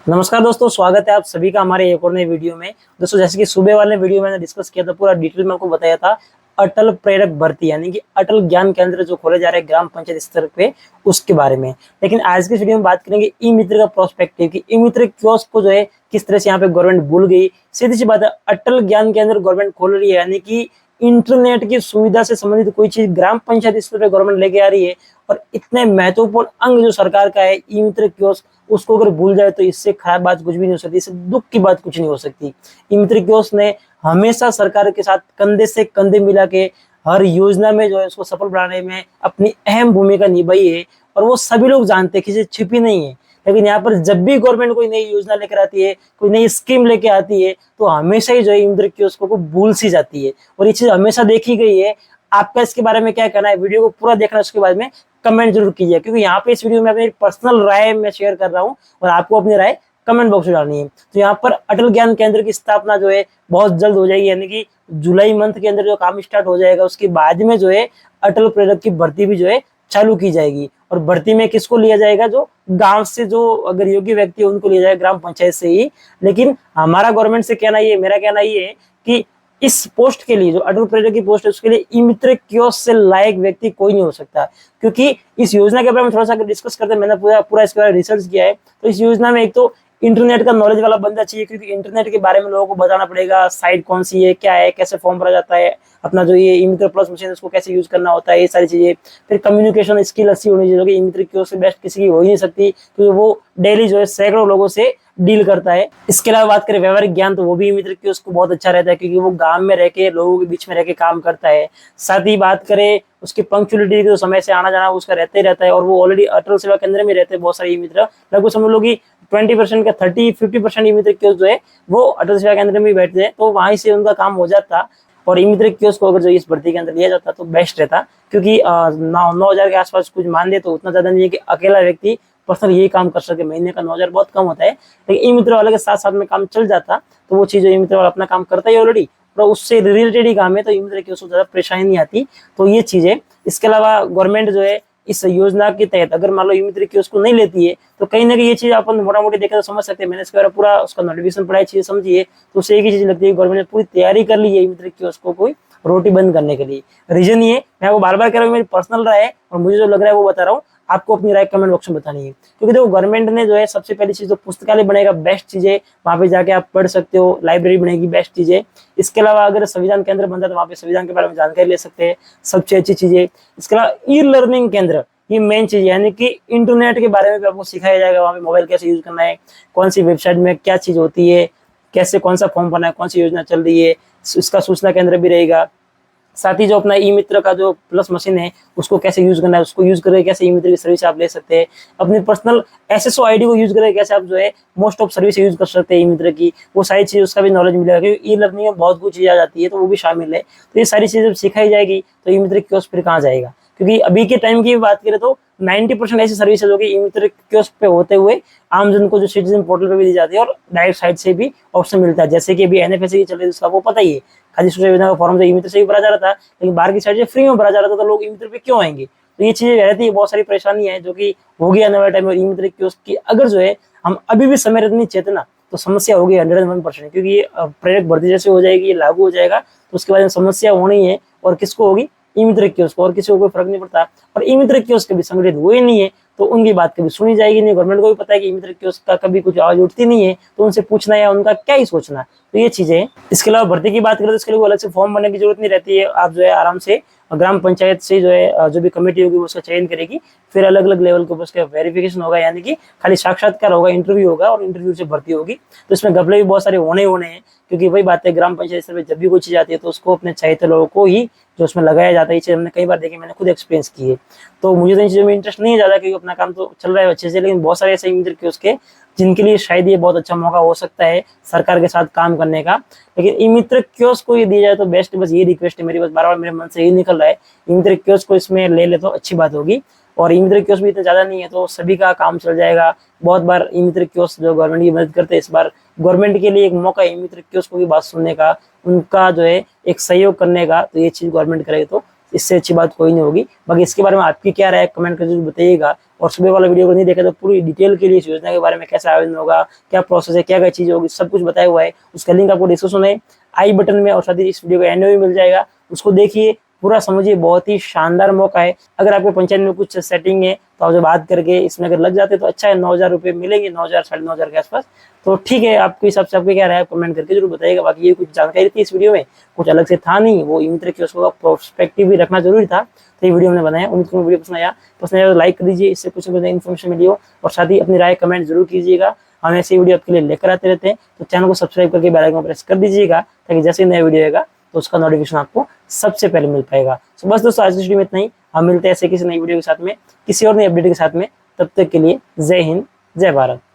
नमस्कार दोस्तों, स्वागत है आप सभी का हमारे एक और नए वीडियो में। दोस्तों, जैसे कि सुबह वाले वीडियो में मैंने डिस्कस किया था, पूरा डिटेल में आपको बताया था अटल प्रेरक भर्ती यानी कि अटल ज्ञान केंद्र जो खोले जा रहे हैं ग्राम पंचायत स्तर पे, उसके बारे में। लेकिन आज की वीडियो में बात करेंगे ई मित्र का प्रोस्पेक्टिव की ई मित्र कियोस्क को जो है किस तरह से यहाँ पे गवर्नमेंट भूल गई। सीधी सी बात है, अटल ज्ञान केंद्र गवर्नमेंट खोल रही है यानी कि इंटरनेट की सुविधा से संबंधित कोई चीज ग्राम पंचायत स्तर पे गवर्नमेंट लेके आ रही है। और इतने महत्वपूर्ण अंग जो सरकार का है ई मित्र कियोस्क, उसको अगर भूल जाए तो इससे खराब बात कुछ भी नहीं हो सकती, इससे दुख की बात कुछ नहीं हो सकती। ई मित्र कियोस्क ने हमेशा सरकार के साथ कंधे से कंधे मिला के हर योजना में जो है उसको सफल बनाने में अपनी अहम भूमिका निभाई है। और वो सभी लोग जानते हैं, किसी छिपी नहीं है। लेकिन यहाँ पर जब भी गवर्नमेंट कोई नई योजना लेकर आती है, कोई नई स्कीम लेके आती है, तो हमेशा ही जो है ई मित्र कियोस्क को भूल सी जाती है। और ये चीज हमेशा देखी गई है। आपका इसके बारे में क्या कहना है, वीडियो को पूरा देखना, उसके बाद में कमेंट जरूर कीजिए, क्योंकि यहाँ पे इस वीडियो में अपनी पर्सनल राय मैं शेयर कर रहा हूँ और आपको अपनी राय कमेंट बॉक्स में डालनी है। तो यहाँ पर अटल ज्ञान केंद्र की स्थापना जो है बहुत जल्द हो जाएगी, यानी कि जुलाई मंथ के अंदर जो काम स्टार्ट हो जाएगा, उसके बाद में जो है अटल प्रेरक की भर्ती भी जो है चालू की जाएगी। और भर्ती में किसको लिया जाएगा, जो गांव से जो अगर योग्य व्यक्ति है उनको लिया जाएगा, ग्राम पंचायत से ही। लेकिन हमारा गवर्नमेंट से कहना ये, मेरा कहना ये है कि इस पोस्ट के लिए, जो अटल प्रेरक की पोस्ट है, उसके लिए ई मित्र कियोस्क से लायक व्यक्ति कोई नहीं हो सकता। क्योंकि इस योजना के बारे में थोड़ा सा डिस्कस करते हैं, मैंने पूरा इसके बारे में रिसर्च किया है। तो इस योजना में एक तो इंटरनेट का नॉलेज वाला बंदा चाहिए, क्योंकि इंटरनेट के बारे में लोगों को बताना पड़ेगा, साइट कौन सी है, क्या है, कैसे फॉर्म भरा जाता है, अपना जो ये ई मित्र प्लस मशीन उसको कैसे यूज करना होता है, ये सारी चीजें। फिर कम्युनिकेशन स्किल अच्छी होनी चाहिए, ई मित्र कियोस्क से बेस्ट किसी की हो ही नहीं सकती, क्योंकि वो डेली जो है सैकड़ों लोगों से डील करता है। इसके अलावा बात करें व्यवहारिक ज्ञान, तो वो भी ई मित्र कियोस्क को बहुत अच्छा रहता है, क्योंकि वो गांव में रह के लोगों के बीच में रह के काम करता है। साथ ही बात करें उसकी पंक्चुअलिटी, तो समय से आना जाना उसका रहता ही रहता है। और वो ऑलरेडी अटल सेवा केंद्र में रहते हैं बहुत सारे ई मित्र, लगभग समझ लो कि 20% का 30-50% ई मित्र कियोस्क जो है वो अटल सेवा केंद्र में बैठते हैं, तो वहीं से उनका काम हो जाता। और ई मित्र कियोस्क को अगर जो इस भर्ती के अंदर लिया जाता तो बेस्ट रहता, क्योंकि 9,000 के आसपास कुछ मान दे तो उतना ज्यादा नहीं है कि अकेला व्यक्ति पर्सनल यही काम कर सके। महीने का 9,000 बहुत कम होता है, लेकिन ई मित्र वाले के साथ साथ में काम चल जाता, तो वो चीज ई मित्र वाला अपना काम करता ही ऑलरेडी, और उससे रिलेटेड ही काम है, तो ई मित्र कियोस्क को ज्यादा परेशानी नहीं आती। तो ये चीज है। इसके अलावा गवर्नमेंट जो है इस योजना के तहत अगर मान लो ई मित्र कियोस्क को नहीं लेती है, तो कहीं ना कहीं ये चीज अपन मोटा मोटी देखे तो समझ सकते हैं। मैंने इसके बारे में पूरा उसका नोटिफिकेशन पढ़ाई, चीजें समझी है, तो उससे एक ही चीज लगती है, गवर्नमेंट ने पूरी तैयारी कर ली है ई मित्र कियोस्क को कोई रोटी बंद करने के लिए। रीजन ये, मैं आपको बार बार कह रहा हूँ, मेरी पर्सनल राय है और मुझे जो लग रहा है वो बता रहा हूँ, आपको अपनी राय कमेंट बॉक्स में बतानी है। क्योंकि देखो, गवर्नमेंट ने जो है सबसे पहली चीज तो पुस्तकालय बनेगा, बेस्ट चीज है, वहां पे जाके आप पढ़ सकते हो, लाइब्रेरी बनेगी, बेस्ट चीज है। इसके अलावा अगर संविधान केंद्र बनता है तो वहां पे संविधान के बारे में जानकारी ले सकते हैं, सबसे अच्छी चीज है। इसके अलावा ई लर्निंग केंद्र, ये मेन चीज है, यानी कि इंटरनेट के बारे में भी आपको सिखाया जाएगा, वहां पे मोबाइल कैसे यूज करना है, कौन सी वेबसाइट में क्या चीज होती है, कैसे कौन सा फॉर्म भरना है, कौन सी योजना चल रही है, इसका सूचना केंद्र भी रहेगा। साथ ही जो अपना ई मित्र का जो प्लस मशीन है उसको कैसे यूज करना है, उसको यूज करके कैसे ई मित्र की सर्विस आप ले सकते हैं, अपनी पर्सनल एसएसओ आईडी को यूज करके कैसे आप जो है मोस्ट ऑफ सर्विस यूज कर सकते हैं ई मित्र की, वो सारी चीज उसका भी नॉलेज मिलेगा। क्योंकि ई लर्निंग में बहुत कुछ चीज आ जाती है, तो वो भी शामिल है। तो ये सारी चीजें जब सिखाई जाएगी तो ई मित्र कियोस्क फिर कहाँ जाएगा। क्योंकि अभी के टाइम की बात करें तो 90% ऐसी सर्विसेज होगी ई मित्र कियोस्क पे होते हुए आमजन को जो सिटीजन पोर्टल पे भी दी जाती है, और डायरेक्ट साइट से भी ऑप्शन मिलता है। जैसे कि अभी एनएफएससी की चल रही है, उसका वो पता ही है, खादी सूचना योजना का फॉर्म तो ई मित्र से ही भरा जा रहा था, लेकिन बाहर की साइड से फ्री में भरा जा रहा था, तो लोग ई मित्र पे क्यों आएंगे। तो ये चीजें रहती है, बहुत सारी परेशानी है जो कि होगी आने वाले टाइम में। ई मित्र कियोस्क की अगर जो है हम अभी भी समय रहते नहीं चेतना, तो समस्या होगी 101%, क्योंकि ये प्रेरक भर्ती जैसे हो जाएगी, ये लागू हो जाएगा, तो उसके बाद समस्या होनी है। और किसको होगी, ई मित्र कियोस्क को, और किसी को कोई फर्क नहीं पड़ता। और ई मित्र कियोस्क कभी संगठित हुए नहीं है, तो उनकी बात कभी सुनी जाएगी नहीं। गवर्नमेंट को भी पता है कि ई मित्र कियोस्क का कभी कुछ आवाज उठती नहीं है, तो उनसे पूछना या उनका क्या ही सोचना। तो ये चीजें हैं। इसके अलावा भर्ती की बात करें तो इसके लिए अलग से फॉर्म भरने की जरूरत नहीं रहती है। आप जो है आराम से ग्राम पंचायत से जो है जो भी कमेटी होगी वो उसका चयन करेगी, फिर अलग अलग लेवल के ऊपर उसका वेरिफिकेशन होगा, यानी कि खाली साक्षात्कार होगा, इंटरव्यू होगा, और इंटरव्यू से भर्ती होगी। तो इसमें घपले भी बहुत सारे होने हैं, क्योंकि वही बात है, ग्राम पंचायत स्तर पर जब भी कोई चीज आती है तो उसको अपने चाहिए लोगों को ही जो उसमें लगाया जाता है। ये चीज हमने कई बार देखी, मैंने खुद एक्सपीरियंस की है। तो मुझे तो इन चीजों में इंटरेस्ट नहीं है ज्यादा, क्योंकि अपना काम तो चल रहा है अच्छे से। लेकिन बहुत सारे ऐसे ई मित्र कियोस्क के जिनके लिए शायद ये बहुत अच्छा मौका हो सकता है सरकार के साथ काम करने का। लेकिन ई मित्र कियोस्क को ये दिया जाए तो बेस्ट। बस ये रिक्वेस्ट है मेरी, बस बार बार मेरे मन से यही निकल रहा है, ई मित्र कियोस्क को इसमें ले ले तो अच्छी बात होगी। और ई मित्र कियोस्क भी इतना ज्यादा नहीं है, तो सभी का काम चल जाएगा। बहुत बार ई मित्र कियोस्क जो गवर्नमेंट की मदद करते हैं, इस बार गवर्नमेंट के लिए एक मौका ई मित्र कियोस्क की बात सुनने का, उनका जो है एक सहयोग करने का। तो ये चीज गवर्नमेंट करे तो इससे अच्छी बात कोई नहीं होगी। बाकी इसके बारे में आपकी क्या राय कमेंट कर जरूर बताइएगा। और सुबह वाला वीडियो को नहीं देखा तो पूरी डिटेल के लिए इस योजना के बारे में कैसे आवेदन होगा, क्या प्रोसेस है, क्या क्या चीज़ होगी, सब कुछ बताया हुआ है। उसका लिंक आपको डिस्क्रिप्शन में, आई बटन में और साथ ही इस वीडियो के एंड में भी मिल जाएगा। उसको देखिए, पूरा समझिए, बहुत ही शानदार मौका है। अगर आपको पंचायत में कुछ सेटिंग है तो आप जब बात करके इसमें अगर लग जाते तो अच्छा है। 9,000 रुपये मिलेंगे, 9,000 साढ़े 9,000 के आसपास। तो ठीक है, आपके हिसाब से आपको क्या राय है कमेंट करके जरूर बताइएगा। बाकी ये कुछ जानकारी थी इस वीडियो में, कुछ अलग से था नहीं, वो ई-मित्र कियोस्क का पर्सपेक्टिव भी रखना जरूरी था, तो ये वीडियो हमने बनाया। उम्मीद करूँ वीडियो पसंद आया तो लाइक कर दीजिए, इससे कुछ नई इन्फॉर्मेशन मिली हो, और साथ ही अपनी राय कमेंट जरूर कीजिएगा। हम ऐसे वीडियो आपके लिए लेकर आते रहते हैं, तो चैनल को सब्सक्राइब करके बेल आइकन प्रेस कर दीजिएगा, ताकि जैसे ही नया वीडियो आएगा तो उसका नोटिफिकेशन आपको सबसे पहले मिल पाएगा। तो बस दोस्तों, आज की वीडियो में इतना ही। हम मिलते हैं ऐसे किसी नई वीडियो के साथ में, किसी और नई अपडेट के साथ में। तब तक के लिए जय हिंद, जय भारत।